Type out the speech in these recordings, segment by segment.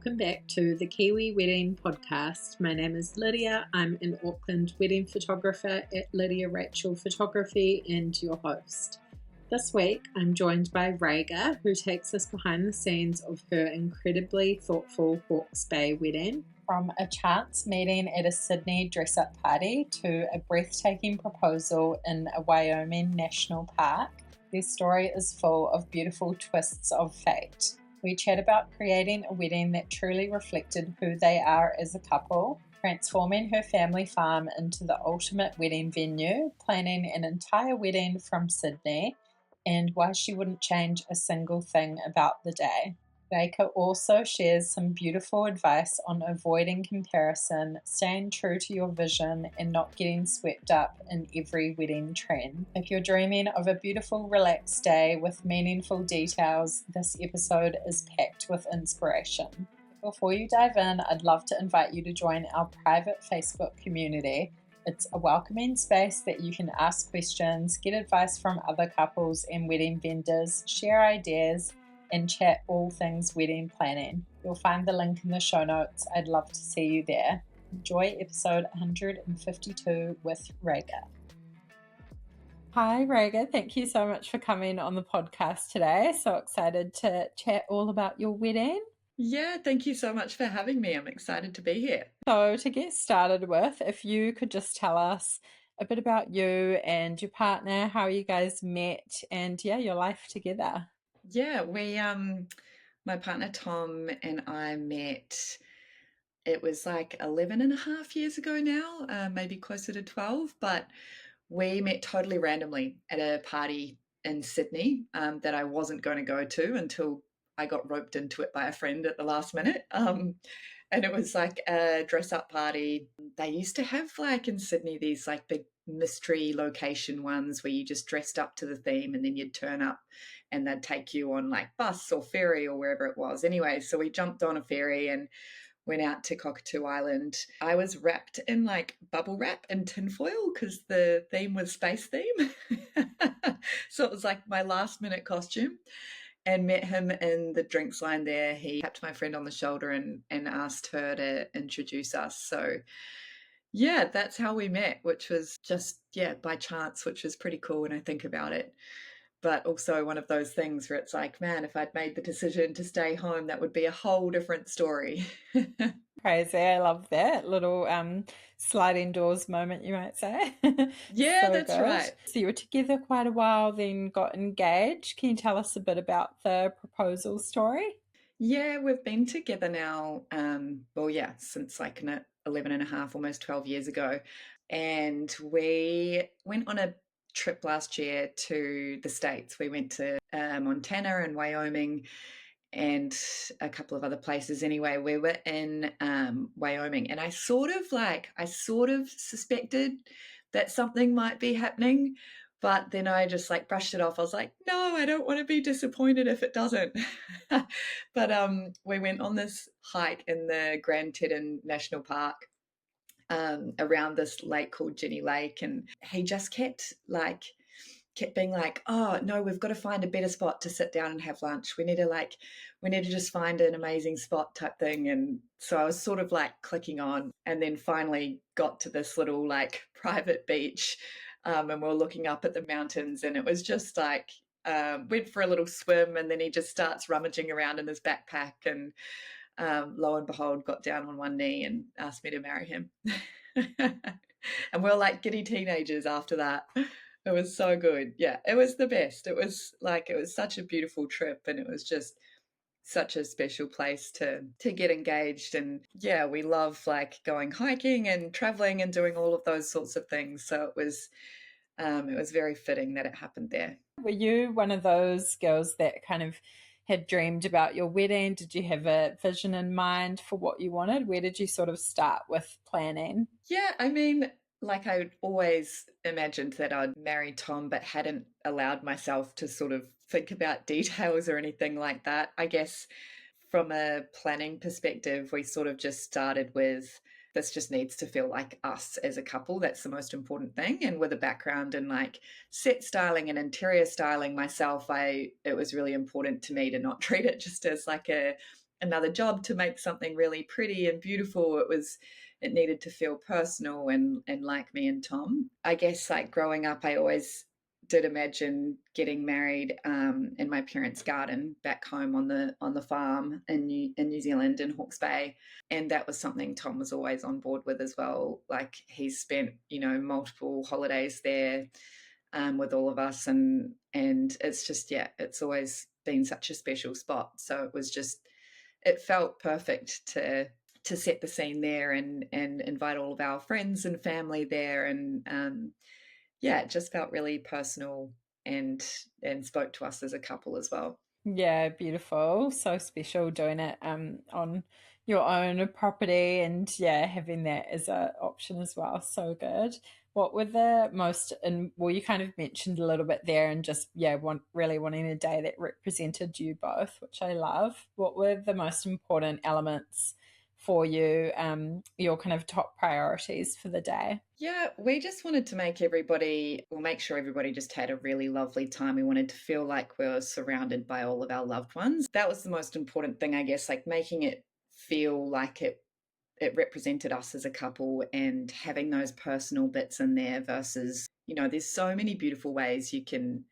welcome back to the Kiwi Wedding Podcast. My name is Lydia. I'm an Auckland wedding photographer at Lydia Rachel Photography and your host. This week, I'm joined by Rikke, who takes us behind the scenes of her incredibly thoughtful Hawke's Bay wedding. From a chance meeting at a Sydney dress-up party to a breathtaking proposal in a Wyoming national park, their story is full of beautiful twists of fate. We chat about creating a wedding that truly reflected who they are as a couple, transforming her family farm into the ultimate wedding venue, planning an entire wedding from Sydney, and why she wouldn't change a single thing about the day. Rikke also shares some beautiful advice on avoiding comparison, staying true to your vision, and not getting swept up in every wedding trend. If you're dreaming of a beautiful, relaxed day with meaningful details, this episode is packed with inspiration. Before you dive in, I'd love to invite you to join our private Facebook community. It's a welcoming space that you can ask questions, get advice from other couples and wedding vendors, share ideas, and chat all things wedding planning. You'll find the link in the show notes. I'd love to see you there. Enjoy episode 152 with Rikke. Hi Rikke, thank you so much for coming on the podcast today. So excited to chat all about your wedding. Yeah, thank you so much for having me. I'm excited to be here. So to get started with, if you could just tell us a bit about you and your partner, how you guys met, and your life together. Yeah, my partner Tom and I met, it was like 11 and a half years ago now, maybe closer to 12, but we met totally randomly at a party in Sydney that I wasn't going to go to until I got roped into it by a friend at the last minute. And it was like a dress-up party. They used to have like in Sydney these like big mystery location ones where you just dressed up to the theme and then you'd turn up and they'd take you on like bus or ferry or wherever it was. Anyway, so we jumped on a ferry and went out to Cockatoo Island. I was wrapped in like bubble wrap and tinfoil because the theme was space theme. So it was like my last minute costume. And met him in the drinks line there. He tapped my friend on the shoulder and asked her to introduce us. So yeah, that's how we met, which was just, by chance, which was pretty cool when I think about it. But also one of those things where it's like, man, if I'd made the decision to stay home, that would be a whole different story. Crazy. I love that little sliding doors moment, you might say. Yeah, so that's good. right. So you were together quite a while, then got engaged. Can you tell us a bit about the proposal story? Yeah, we've been together now, since like 11 and a half, almost 12 years ago. And we went on a trip last year to the States. We went to Montana and Wyoming and a couple of other places. Anyway, we were in Wyoming, and I sort of suspected that something might be happening, but then I just like brushed it off. I was like, no, I don't want to be disappointed if it doesn't. But we went on this hike in the Grand Teton National Park around this lake called Jenny Lake, and he just kept being like, oh no, we've got to find a better spot to sit down and have lunch. We need to just find an amazing spot type thing. And so I was sort of like clicking on, and then finally got to this little like private beach, and we're looking up at the mountains, and it was just like went for a little swim, and then he just starts rummaging around in his backpack, and lo and behold, got down on one knee and asked me to marry him. And we're like giddy teenagers after that. It was so good. Yeah, it was the best. It was such a beautiful trip, and it was just such a special place to get engaged. And yeah, we love like going hiking and traveling and doing all of those sorts of things. So it was very fitting that it happened there. Were you one of those girls that kind of had dreamed about your wedding? Did you have a vision in mind for what you wanted? Where did you sort of start with planning? Yeah, I mean, like I always imagined that I'd marry Tom, but hadn't allowed myself to sort of think about details or anything like that. I guess from a planning perspective, we sort of just started with, this just needs to feel like us as a couple. That's the most important thing. And with a background in like set styling and interior styling myself, it was really important to me to not treat it just as like a another job to make something really pretty and beautiful. It needed to feel personal and like me and Tom. I guess like growing up, I always did imagine getting married in my parents' garden back home on the farm in New Zealand in Hawke's Bay, and that was something Tom was always on board with as well. Like he's spent multiple holidays there with all of us, and it's just it's always been such a special spot. So it felt perfect to set the scene there and invite all of our friends and family there, and it just felt really personal and spoke to us as a couple as well. Yeah, beautiful. So special doing it on your own property, and having that as an option as well. So good. What were the most, and well, you kind of mentioned a little bit there, and just really wanting a day that represented you both, which I love. What were the most important elements for you, your kind of top priorities for the day? Yeah, we just wanted to make sure everybody just had a really lovely time. We wanted to feel like we were surrounded by all of our loved ones. That was the most important thing, I guess, like making it feel like it represented us as a couple, and having those personal bits in there versus, there's so many beautiful ways you can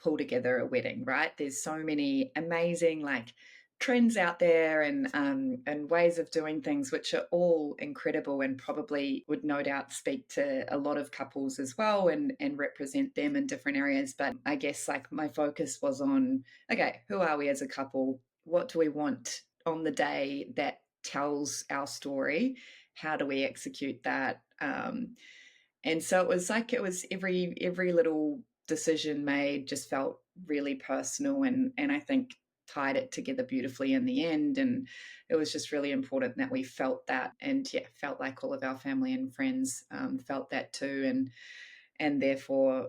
pull together a wedding, right? There's so many amazing like trends out there and ways of doing things, which are all incredible and probably would no doubt speak to a lot of couples as well and represent them in different areas. But I guess like my focus was on, okay, who are we as a couple? What do we want on the day that tells our story? How do we execute that? And so it was every little decision made just felt really personal, and I think tied it together beautifully in the end. And it was just really important that we felt that, and felt like all of our family and friends felt that too, and therefore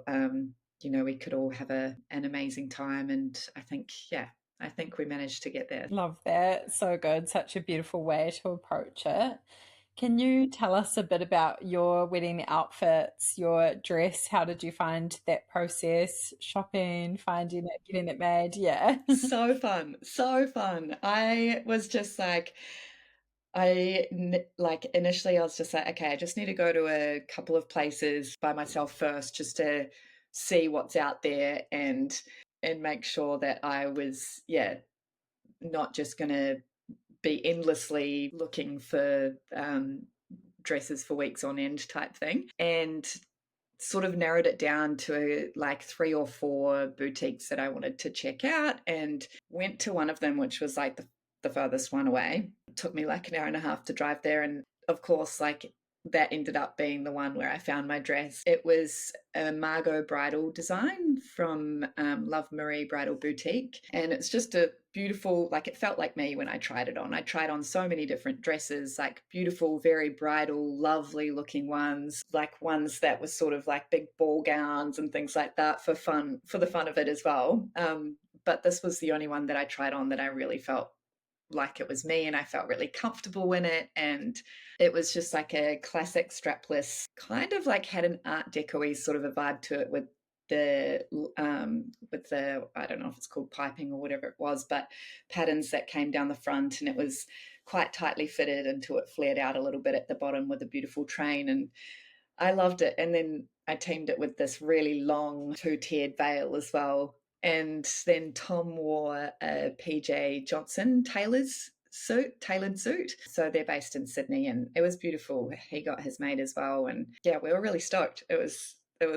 we could all have an amazing time. And I think we managed to get there. Love that. So good. Such a beautiful way to approach it. Can you tell us a bit about your wedding outfits, your dress? How did you find that process? Shopping, finding it, getting it made? Yeah. So fun. So fun. I was just like, initially I was just like, okay, I just need to go to a couple of places by myself first just to see what's out there and make sure that I was, not just going to be endlessly looking for dresses for weeks on end type thing, and sort of narrowed it down to like 3 or 4 boutiques that I wanted to check out, and went to one of them, which was like the furthest one away. It took me like an hour and a half to drive there, and of course like that ended up being the one where I found my dress. It was a Margot bridal design from Love Marie Bridal Boutique, and it's just a beautiful, like it felt like me when I tried it on. I tried on so many different dresses, like beautiful, very bridal, lovely looking ones, like ones that were sort of like big ball gowns and things like that for the fun of it as well. But this was the only one that I tried on that I really felt like it was me, and I felt really comfortable in it. And it was just like a classic strapless, kind of like had an Art Deco-y sort of a vibe to it with the I don't know if it's called piping or whatever it was, but patterns that came down the front, and it was quite tightly fitted until it flared out a little bit at the bottom with a beautiful train, and I loved it. And then I teamed it with this really long 2-tiered veil as well. And then Tom wore a PJ Johnson tailored suit. So they're based in Sydney, and it was beautiful. He got his made as well, and we were really stoked. It was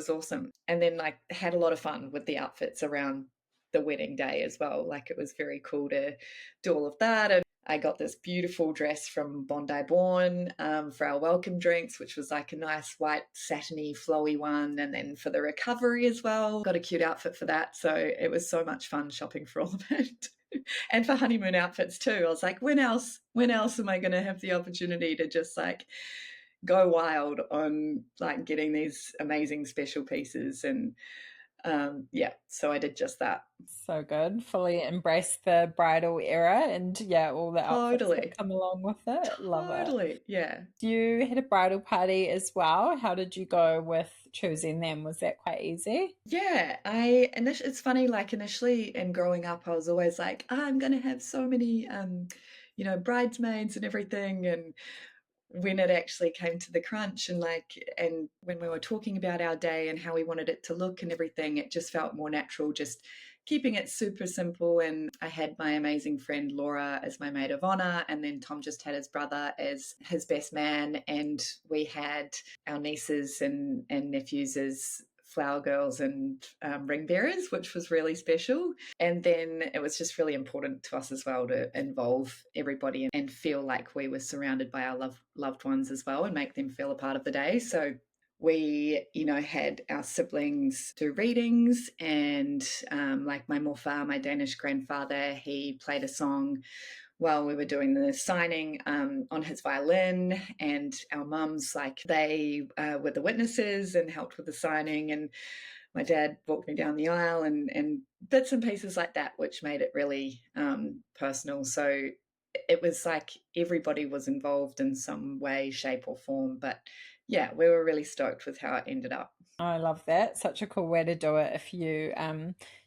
awesome. And then like had a lot of fun with the outfits around the wedding day as well. Like it was very cool to do all of that. And I got this beautiful dress from Bondi Born for our welcome drinks, which was like a nice white satiny flowy one. And then for the recovery as well, got a cute outfit for that. So it was so much fun shopping for all of it. And for honeymoon outfits too. I was like, when else am I going to have the opportunity to just like go wild on like getting these amazing special pieces? And So I did just that. So good. Fully embrace the bridal era and all the outfits Totally. that come along with it. Love it. Totally. Yeah. You had a bridal party as well. How did you go with choosing them? Was that quite easy? Yeah, it's funny, like initially and growing up, I was always like, I'm gonna have so many bridesmaids and everything. And when it actually came to the crunch and when we were talking about our day and how we wanted it to look and everything, it just felt more natural, just keeping it super simple. And I had my amazing friend Laura as my maid of honor, and then Tom just had his brother as his best man, and we had our nieces and nephews as flower girls and ring bearers, which was really special. And then it was just really important to us as well to involve everybody and feel like we were surrounded by our loved ones as well, and make them feel a part of the day. So we, had our siblings do readings, and like my morfar, my Danish grandfather, he played a song while we were doing the signing on his violin, and our mums, like they were the witnesses and helped with the signing, and my dad walked me down the aisle and bits and pieces like that, which made it really personal. So it was like everybody was involved in some way, shape or form. But yeah, we were really stoked with how it ended up. I love that. Such a cool way to do it if you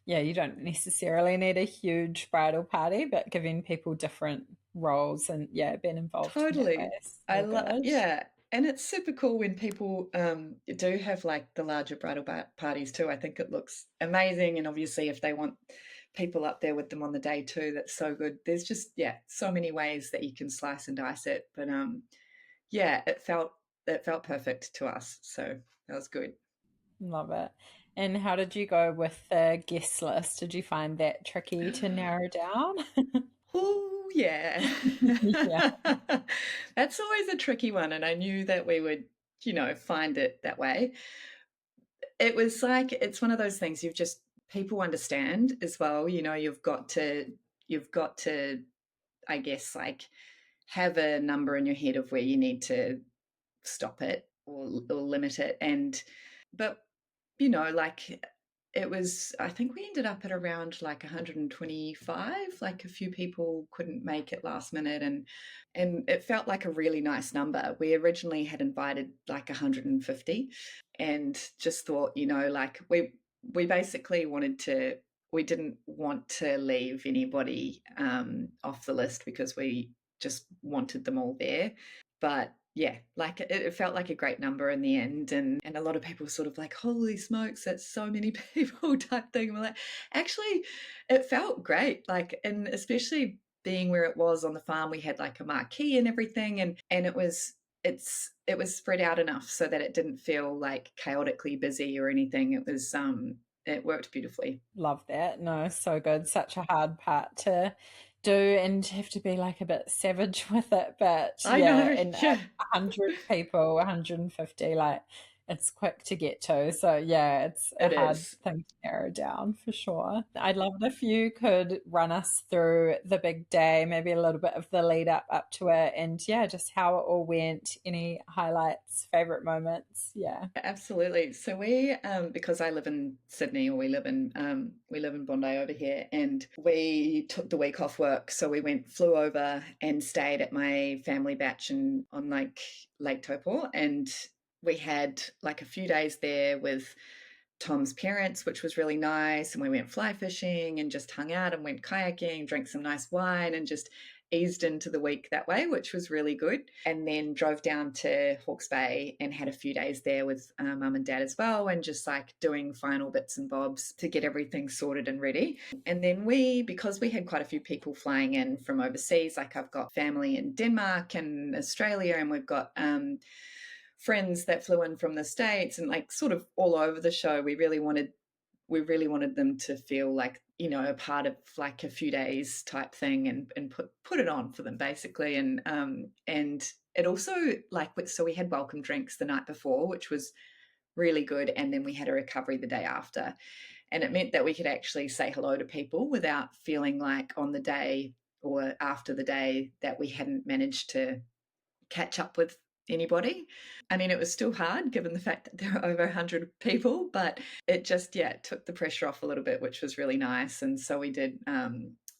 you don't necessarily need a huge bridal party, but giving people different roles and being involved in that way Totally. is so good. Yeah. And it's super cool when people do have like the larger bridal parties too. I think it looks amazing. And obviously, if they want people up there with them on the day too, that's so good. There's just, so many ways that you can slice and dice it. But it felt perfect to us. So that was good. Love it. And how did you go with the guest list? Did you find that tricky to narrow down? Oh, yeah. Yeah. That's always a tricky one. And I knew that we would, find it that way. It was like, it's one of those things people understand as well. You've got to, I guess, like have a number in your head of where you need to stop it or limit it. But, like it was, I think we ended up at around like 125. Like a few people couldn't make it last minute, and it felt like a really nice number. We originally had invited like 150, and just thought, like we basically we didn't want to leave anybody off the list, because we just wanted them all there. But yeah, like it felt like a great number in the end. And a lot of people sort of like, holy smokes, that's so many people type thing. And we're like, actually, it felt great. Like, and especially being where it was on the farm, we had like a marquee and everything. And it was spread out enough so that it didn't feel like chaotically busy or anything. It worked beautifully. Love that. No, so good. Such a hard part to do and have to be like a bit savage with it. But I know. and Yeah. 100 people, 150, like it's quick to get to. So it's a It hard is. thing to narrow down for sure. I'd love it if you could run us through the big day, maybe a little bit of the lead up to it, and just how it all went, any highlights, favorite moments. Yeah. Absolutely. So we, because I live in Sydney, or we live in Bondi over here, and we took the week off work. So we flew over and stayed at my family batch on like Lake Taupo, and we had like a few days there with Tom's parents, which was really nice. And we went fly fishing and just hung out and went kayaking, drank some nice wine, and just eased into the week that way, which was really good. And then drove down to Hawke's Bay and had a few days there with mum and dad as well, and just like doing final bits and bobs to get everything sorted and ready. And then because we had quite a few people flying in from overseas, like I've got family in Denmark and Australia, and we've got friends that flew in from the States, and like sort of all over the show. We really wanted them to feel like, a part of like a few days type thing, and put it on for them basically. And it also, like, so we had welcome drinks the night before, which was really good. And then we had a recovery the day after. And it meant that we could actually say hello to people without feeling like on the day or after the day that we hadn't managed to catch up with anybody. I mean, it was still hard given the fact that there were over 100 people, but it just, yeah, took the pressure off a little bit, which was really nice. And so we did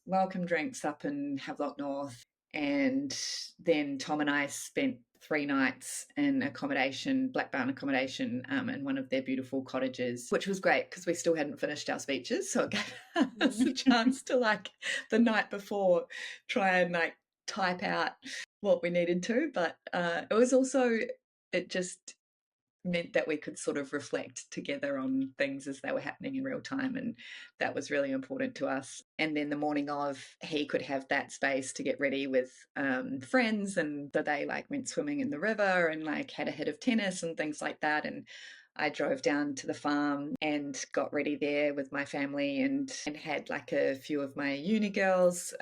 welcome drinks up in Havelock North. And then Tom and I spent 3 nights in accommodation, Black Barn accommodation, in one of their beautiful cottages, which was great because we still hadn't finished our speeches. So it gave us a chance to, like, the night before, try and like type out what we needed to. But it was also, it just meant that we could sort of reflect together on things as they were happening in real time, and that was really important to us. And then the morning of, he could have that space to get ready with friends, and so they like went swimming in the river and like had a hit of tennis and things like that. And I drove down to the farm and got ready there with my family, and had like a few of my uni girls.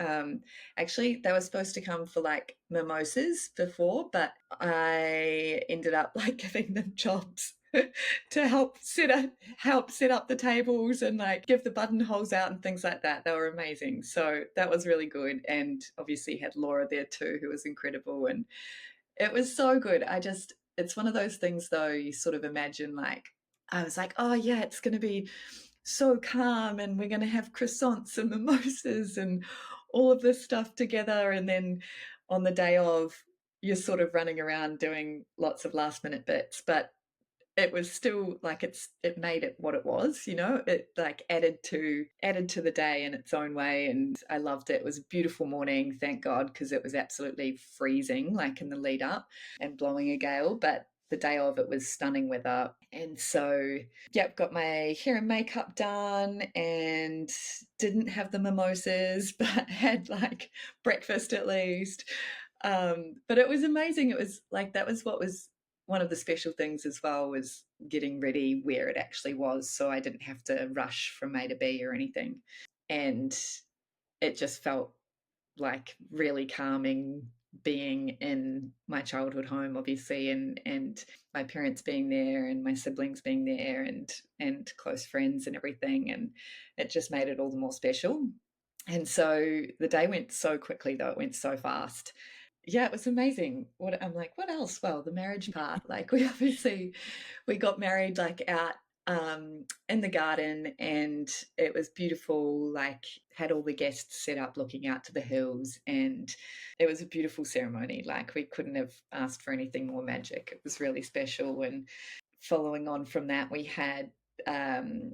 Actually, they were supposed to come for like mimosas before, but I ended up like giving them jobs to help set up the tables and like give the buttonholes out and things like that. They were amazing. So that was really good. And obviously had Laura there too, who was incredible. And it was so good. It's one of those things though, you sort of imagine, like, I was like, oh yeah, it's going to be so calm and we're going to have croissants and mimosas and all of this stuff together. And then on the day of, you're sort of running around doing lots of last minute bits, but it was still like, it made it what it was, it like added to the day in its own way. And I loved it. It was a beautiful morning, thank God, because it was absolutely freezing like in the lead up and blowing a gale, but the day of, it was stunning weather. And so got my hair and makeup done and didn't have the mimosas but had like breakfast at least. But it was amazing. It was like, that was what was one of the special things as well, was getting ready where it actually was, so I didn't have to rush from A to B or anything. And it just felt like really calming being in my childhood home, obviously, and my parents being there and my siblings being there and close friends and everything, and it just made it all the more special. And so the day went so quickly, though. It went so fast. Yeah, it was amazing. I'm like, what else? Well, the marriage part, like we got married like out in the garden, and it was beautiful, like had all the guests set up looking out to the hills, and it was a beautiful ceremony. Like, we couldn't have asked for anything more magic. It was really special. And following on from that, we had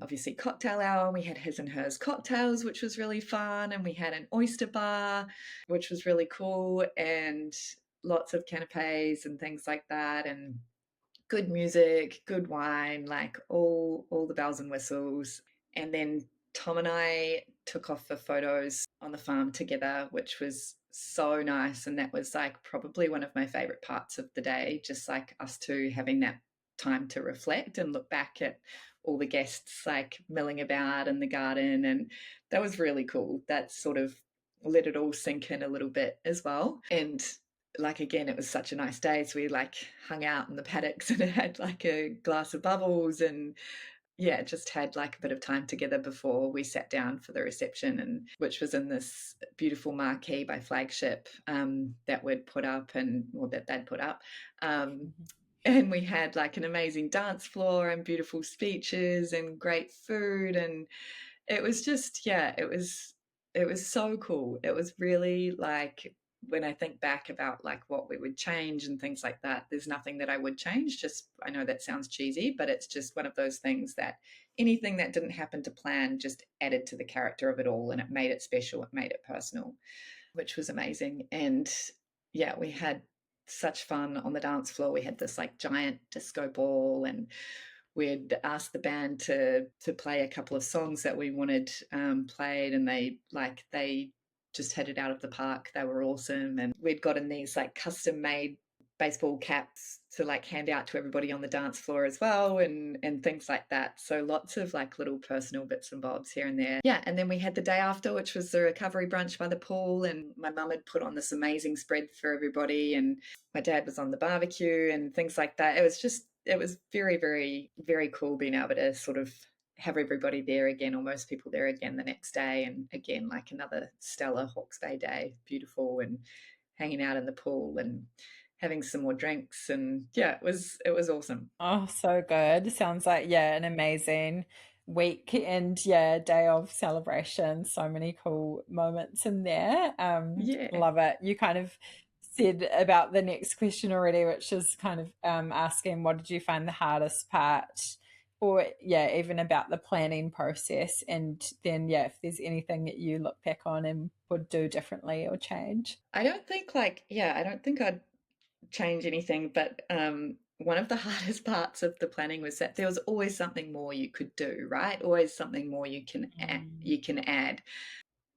obviously cocktail hour. We had his and hers cocktails, which was really fun, and we had an oyster bar, which was really cool, and lots of canapes and things like that, and good music, good wine, like all the bells and whistles. And then Tom and I took off for photos on the farm together, which was so nice. And that was like probably one of my favorite parts of the day, just like us two having that time to reflect and look back at all the guests like milling about in the garden. And that was really cool. That sort of let it all sink in a little bit as well. And like, again, it was such a nice day, so we like hung out in the paddocks and had like a glass of bubbles, and yeah, just had like a bit of time together before we sat down for the reception, and which was in this beautiful marquee by Flagship that we'd put up, that they'd put up. And we had like an amazing dance floor and beautiful speeches and great food, and it was just, it was so cool. It was really like, when I think back about like what we would change and things like that, there's nothing that I would change. Just, I know that sounds cheesy, but it's just one of those things that anything that didn't happen to plan just added to the character of it all, and it made it special. It made it personal, which was amazing. And yeah, we had such fun on the dance floor. We had this like giant disco ball, and we'd asked the band to play a couple of songs that we wanted played, and they just had it out of the park. They were awesome. And we'd gotten these like custom made baseball caps to like hand out to everybody on the dance floor as well, and things like that. So lots of like little personal bits and bobs here and there. Yeah. And then we had the day after, which was the recovery brunch by the pool, and my mum had put on this amazing spread for everybody, and my dad was on the barbecue and things like that. It was very, very, very cool being able to sort of have everybody there again, or most people there again the next day. And again, like another stellar Hawke's Bay day, beautiful, and hanging out in the pool. And having some more drinks, and yeah, it was awesome. Oh, so good. Sounds like, yeah, an amazing week and yeah, day of celebration. So many cool moments in there. Yeah. Love it. You kind of said about the next question already, which is kind of asking what did you find the hardest part? Or yeah, even about the planning process. And then yeah, if there's anything that you look back on and would do differently or change. I don't think I'd change anything, but one of the hardest parts of the planning was that there was always something more you could do, right? Always something more Mm. you can add.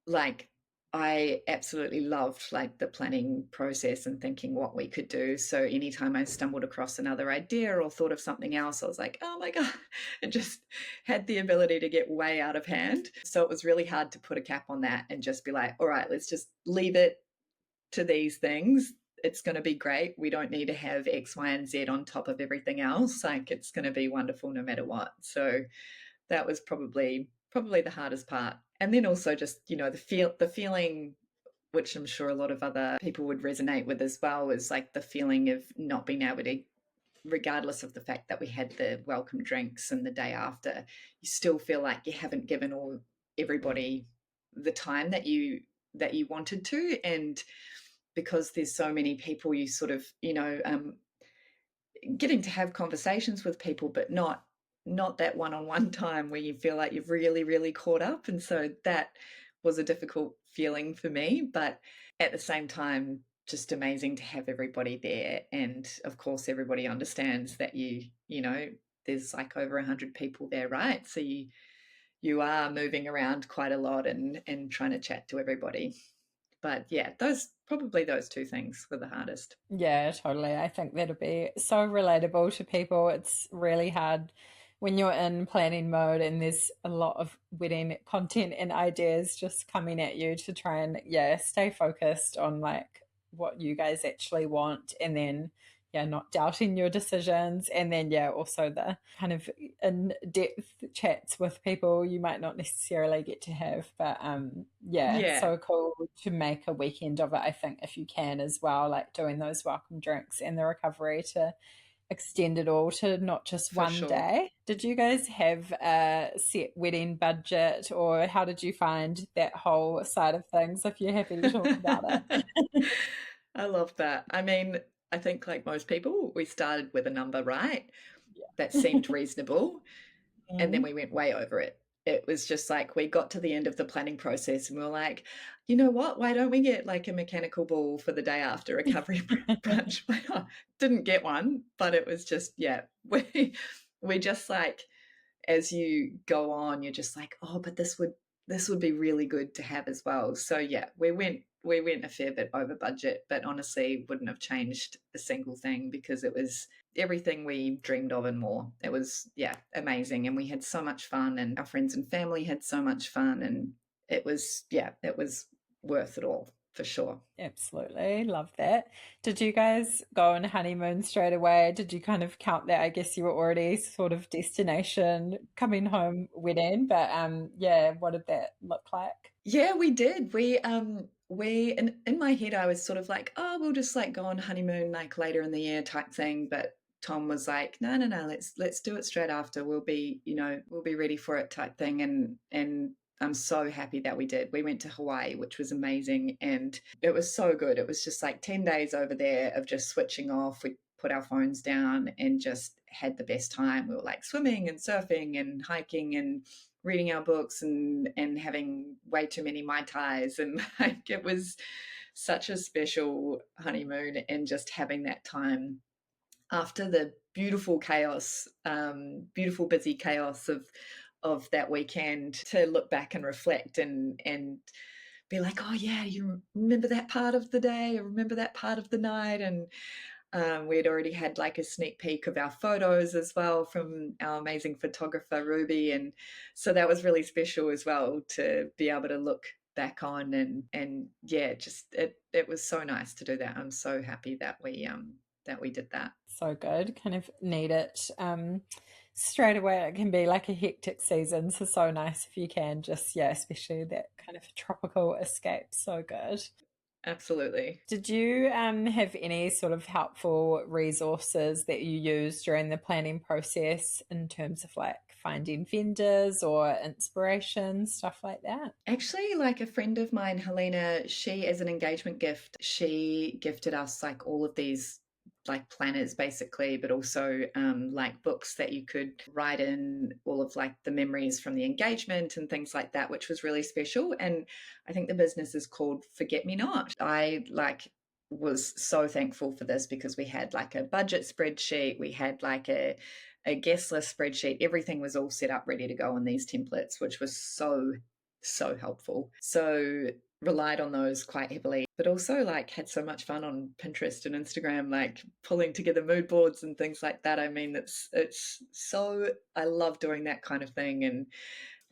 Like, I absolutely loved like the planning process and thinking what we could do. So anytime I stumbled across another idea or thought of something else, I was like, oh my God, it just had the ability to get way out of hand. So it was really hard to put a cap on that and just be like, all right, let's just leave it to these things. It's going to be great. We don't need to have X, Y, and Z on top of everything else. Like, it's going to be wonderful no matter what. So that was probably the hardest part. And then also just, the feeling, which I'm sure a lot of other people would resonate with as well, is like the feeling of not being able to, regardless of the fact that we had the welcome drinks and the day after, you still feel like you haven't given everybody the time that you wanted to. And because there's so many people, you sort of, getting to have conversations with people, but not that one-on-one time where you feel like you've really, really caught up. And so that was a difficult feeling for me, but at the same time, just amazing to have everybody there. And of course, everybody understands that there's like over 100 people there, right? So you are moving around quite a lot and trying to chat to everybody. But yeah, those two things were the hardest. Yeah, totally. I think that'll be so relatable to people. It's really hard when you're in planning mode and there's a lot of wedding content and ideas just coming at you to try and, yeah, stay focused on like what you guys actually want and then, yeah, not doubting your decisions. And then, yeah, also the kind of in-depth chats with people you might not necessarily get to have. But yeah, Yeah, so cool to make a weekend of it, I think, if you can as well, like doing those welcome drinks and the recovery to extend it all to not just for one sure. day. Did you guys have a set wedding budget or how did you find that whole side of things if you're happy to talk about it? I love that. I mean, I think like most people, we started with a number, right? That Yeah. seemed reasonable. And then Mm. we went way over it. It was just like we got to the end of the planning process and we were like, you know what? Why don't we get like a mechanical bull for the day after recovery brunch? Why not? Didn't get one, but it was just, yeah, we just like, as you go on, you're just like, oh, but this would be really good to have as well. So yeah, we went a fair bit over budget, but honestly wouldn't have changed a single thing because it was everything we dreamed of and more. It was, yeah, amazing. And we had so much fun and our friends and family had so much fun. And it was worth it all for sure. Absolutely. Love that. Did you guys go on honeymoon straight away? Did you kind of count that? I guess you were already sort of destination coming home wedding, but yeah, what did that look like? Yeah, we did. We in my head I was sort of like, oh, we'll just like go on honeymoon like later in the year type thing. But Tom was like, no, no, no, let's do it straight after. We'll be ready for it type thing. And I'm so happy that we did. We went to Hawaii, which was amazing, and it was so good. It was just like 10 days over there of just switching off. We put our phones down and just had the best time. We were like swimming and surfing and hiking and reading our books and having way too many mai tais, and like it was such a special honeymoon, and just having that time after the beautiful chaos, beautiful busy chaos of that weekend, to look back and reflect and be like, oh yeah, you remember that part of the day, or remember that part of the night. And we had already had like a sneak peek of our photos as well from our amazing photographer, Ruby. And so that was really special as well to be able to look back on and yeah, just it was so nice to do that. I'm so happy that we did that. So good. Kind of need it straight away. It can be like a hectic season, so nice if you can just, yeah, especially that kind of tropical escape. So good. Absolutely. Did you have any sort of helpful resources that you used during the planning process in terms of like finding vendors or inspiration, stuff like that? Actually, like a friend of mine, Helena, she, as an engagement gift, she gifted us like all of these like planners basically, but also like books that you could write in all of like the memories from the engagement and things like that, which was really special. And I think the business is called Forget Me Not. I like was so thankful for this because we had like a budget spreadsheet, we had like a guest list spreadsheet, everything was all set up ready to go in these templates, which was so helpful. So relied on those quite heavily, but also like had so much fun on Pinterest and Instagram, like pulling together mood boards and things like that. I mean, it's so, I love doing that kind of thing and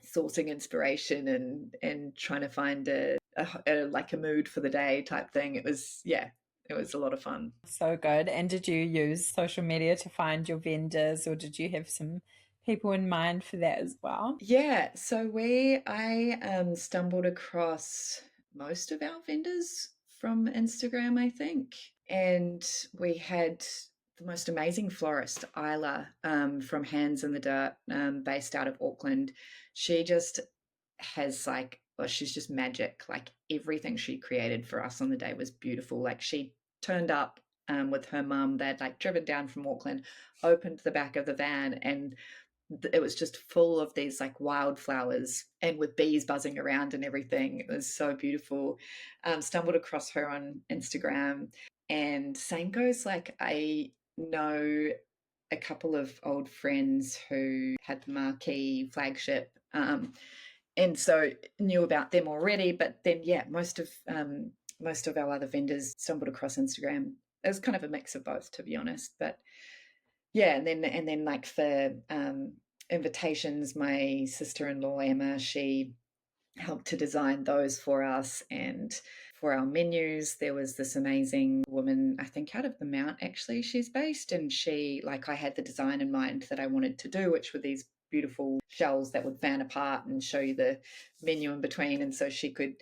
sourcing inspiration and trying to find a like a mood for the day type thing. It was, yeah, it was a lot of fun. So good. And did you use social media to find your vendors, or did you have some people in mind for that as well? Yeah, so I stumbled across most of our vendors from Instagram, I think. And we had the most amazing florist, Isla, from Hands in the Dirt, based out of Auckland. She just has like, well, she's just magic. Like everything she created for us on the day was beautiful. Like she turned up with her mum. They'd like driven down from Auckland, opened the back of the van, and it was just full of these like wildflowers and with bees buzzing around and everything. It was so beautiful. Stumbled across her on Instagram, and same goes, like I know a couple of old friends who had the Marquee flagship, and so knew about them already. But then, yeah, most of our other vendors stumbled across Instagram. It was kind of a mix of both, to be honest. But yeah, and then like for invitations, my sister-in-law Emma, she helped to design those for us. And for our menus, there was this amazing woman, I think out of the Mount actually she's based, and she, like, I had the design in mind that I wanted to do, which were these beautiful shells that would fan apart and show you the menu in between, and so she could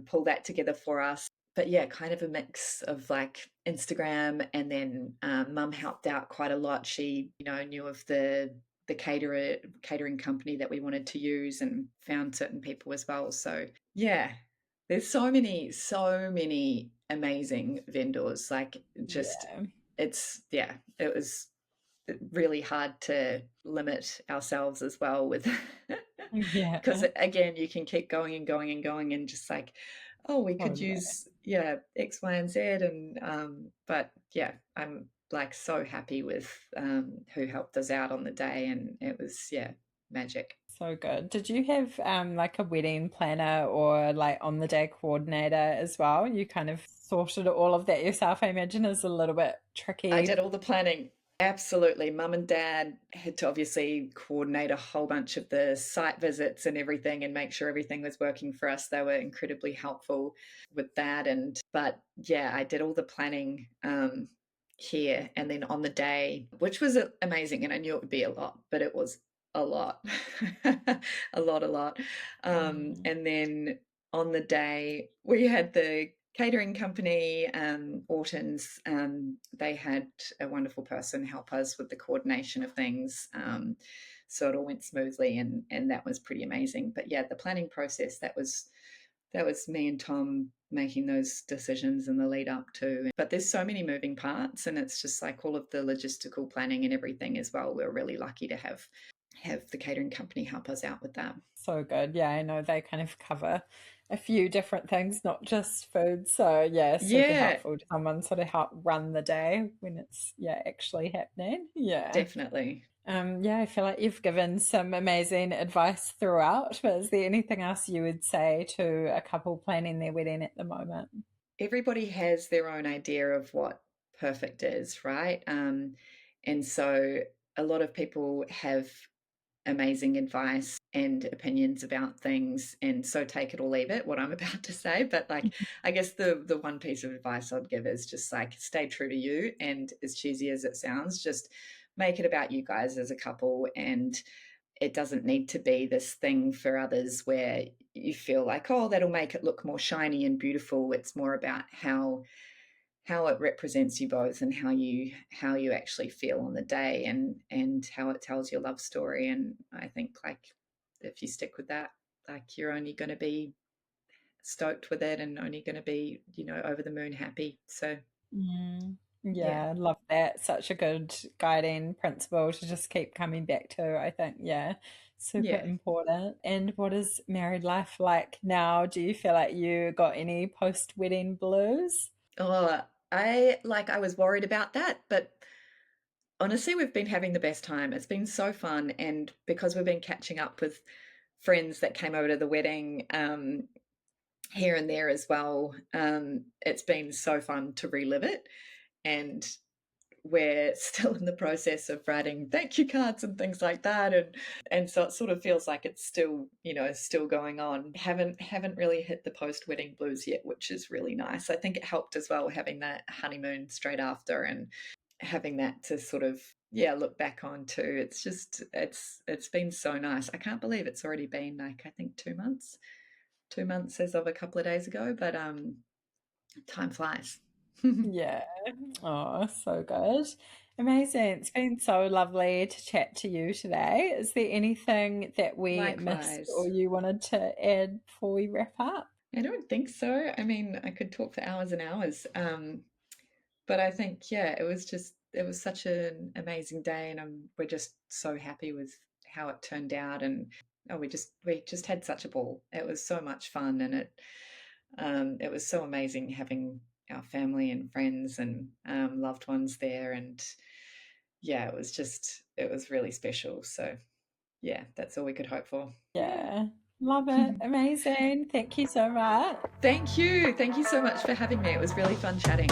pull that together for us. But yeah, kind of a mix of like Instagram, and then mum helped out quite a lot. She, you know, knew of the catering company that we wanted to use and found certain people as well. So yeah, there's so many amazing vendors. Like just Yeah. it's yeah, it was really hard to limit ourselves as well with because Yeah. again you can keep going and going and going and just like, oh, we could Totally. use, yeah, X, Y, and Z. And but yeah, I'm like so happy with who helped us out on the day, and it was, yeah, magic. So good. Did you have like a wedding planner or like on the day coordinator as well? You kind of sorted all of that yourself, I imagine, is a little bit I tricky. did all the planning. Absolutely. Mum and dad had to obviously coordinate a whole bunch of the site visits and everything and make sure everything was working for us. They were incredibly helpful with that. And, but yeah, I did all the planning here and then on the day, which was amazing. And I knew it would be a lot, but it was a lot, a lot. Mm. And then on the day, we had the catering company, Orton's. They had a wonderful person help us with the coordination of things. So it all went smoothly, and that was pretty amazing. But yeah, the planning process, that was me and Tom making those decisions in the lead up to. But there's so many moving parts, and it's just like all of the logistical planning and everything as well. We're really lucky to have the catering company help us out with that. So good. Yeah, I know they kind of cover a few different things, not just food. So yeah, super Yeah, helpful to someone sort of help run the day when it's yeah actually happening. Yeah. definitely. Yeah, I feel like you've given some amazing advice throughout, but is there anything else you would say to a couple planning their wedding at the moment? Everybody has their own idea of what perfect is, right? And so a lot of people have amazing advice and opinions about things, and so take it or leave it, what I'm about to say. But like, I guess the one piece of advice I'd give is just like stay true to you, and as cheesy as it sounds, just make it about you guys as a couple, and it doesn't need to be this thing for others where you feel like, oh, that'll make it look more shiny and beautiful. It's more about how it represents you both, and how you actually feel on the day, and how it tells your love story. And I think, like, if you stick with that, like, you're only going to be stoked with it, and only going to be, over the moon happy. So Yeah, love that. Such a good guiding principle to just keep coming back to, I think. Yeah, super yeah. important. And what is married life like now? Do you feel like you got any post-wedding blues? Oh, I was worried about that, but honestly, we've been having the best time. It's been so fun, and because we've been catching up with friends that came over to the wedding, here and there as well, it's been so fun to relive it. And we're still in the process of writing thank you cards and things like that, and so it sort of feels like it's still, still going on. Haven't really hit the post wedding blues yet, which is really nice. I think it helped as well having that honeymoon straight after, and having that to sort of look back on too. It's just it's been so nice. I can't believe it's already been, like, I think 2 months as of a couple of days ago, but time flies. Yeah. Oh, so good. Amazing. It's been so lovely to chat to you today. Is there anything that we missed or Likewise. you wanted to add before we wrap up? I don't think so. I mean, I could talk for hours and hours. But I think, it was such an amazing day, and we're just so happy with how it turned out. And we just had such a ball. It was so much fun, and it was so amazing having our family and friends and loved ones there. And it was really special. So that's all we could hope for. Yeah. Love it. Amazing. Thank you so much. Thank you so much for having me. It was really fun chatting.